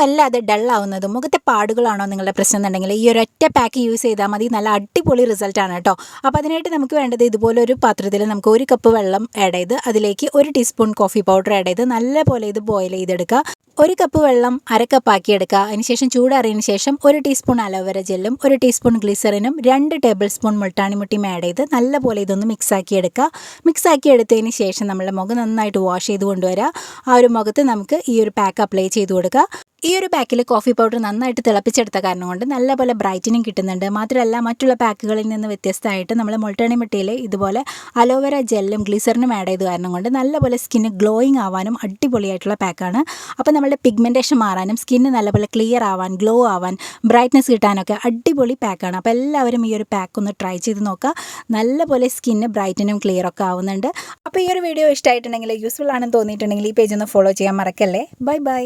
വല്ലാതെ ഡള്ളാവുന്നതും മുഖത്തെ പാടുകളാണോ നിങ്ങളുടെ പ്രശ്നം എന്നുണ്ടെങ്കിൽ ഈ ഒരൊറ്റ പാക്ക് യൂസ് ചെയ്താൽ മതി. നല്ല അടിപൊളി റിസൾട്ടാണ് കേട്ടോ. അപ്പോൾ അതിനായിട്ട് നമുക്ക് വേണ്ടത് ഇതുപോലൊരു പാത്രത്തിൽ നമുക്ക് 1 കപ്പ് വെള്ളം ആഡ് ചെയ്ത് അതിലേക്ക് 1 ടീസ്പൂൺ കോഫി പൗഡർ ആഡ് ചെയ്ത് നല്ലപോലെ ഇത് ബോയിൽ ചെയ്തെടുക്കുക. 1 കപ്പ് വെള്ളം 1/2 കപ്പാക്കി എടുക്കുക. അതിനുശേഷം ചൂടാറിയതിന് ശേഷം 1 ടീസ്പൂൺ അലോവേര ജെല്ലും 1 ടീസ്പൂൺ ഗ്ലിസറിനും 2 ടേബിൾ സ്പൂൺ മുൾട്ടാണി മുട്ടിയും ആഡ് ചെയ്ത് നല്ലപോലെ ഇതൊന്ന് മിക്സാക്കി എടുക്കുക. മിക്സാക്കി എടുത്തതിന് ശേഷം നമ്മളുടെ മുഖം നന്നായിട്ട് വാഷ് ചെയ്ത് കൊണ്ടുവരിക. ആ ഒരു മുഖത്ത് നമുക്ക് ഈ ഒരു പാക്ക് അപ്ലൈ ചെയ്ത് കൊടുക്കുക. ഈ ഒരു പാക്കിൽ കോഫി പൗഡർ നന്നായിട്ട് തിളപ്പിച്ചെടുത്ത കാരണം കൊണ്ട് നല്ലപോലെ ബ്രൈറ്റനിങ് കിട്ടുന്നുണ്ട്. മാത്രമല്ല മറ്റുള്ള പാക്കുകളിൽ നിന്ന് വ്യത്യസ്തമായിട്ട് നമ്മൾ മുൾട്ടാണി മുട്ടിയിൽ ഇതുപോലെ അലോവേര ജെല്ലും ഗ്ലിസറിനും ആഡ് ചെയ്ത കാരണം കൊണ്ട് നല്ലപോലെ സ്കിന്ന് ഗ്ലോയിങ് ആവാനും അടിപൊളിയായിട്ടുള്ള പാക്കാണ്. അപ്പോൾ നമ്മുടെ പിഗ്മെൻറ്റേഷൻ മാറാനും സ്കിന്ന് നല്ലപോലെ ക്ലിയർ ആവാൻ, ഗ്ലോ ആവാൻ, ബ്രൈറ്റ്നസ് കിട്ടാനൊക്കെ അടിപൊളി പാക്കാണ്. അപ്പോൾ എല്ലാവരും ഈ ഒരു പാക്ക് ഒന്ന് ട്രൈ ചെയ്ത് നോക്കുക. നല്ലപോലെ സ്കിന്ന് ബ്രൈറ്റനും ക്ലിയർ ഒക്കെ ആവുന്നുണ്ട്. അപ്പോൾ ഈ ഒരു വീഡിയോ ഇഷ്ടമായിട്ടുണ്ടെങ്കിൽ, യൂസ്ഫുൾ ആണെന്ന് തോന്നിയിട്ടുണ്ടെങ്കിൽ ഈ പേജ് ഒന്ന് ഫോളോ ചെയ്യാൻ മറക്കല്ലേ. Bye bye.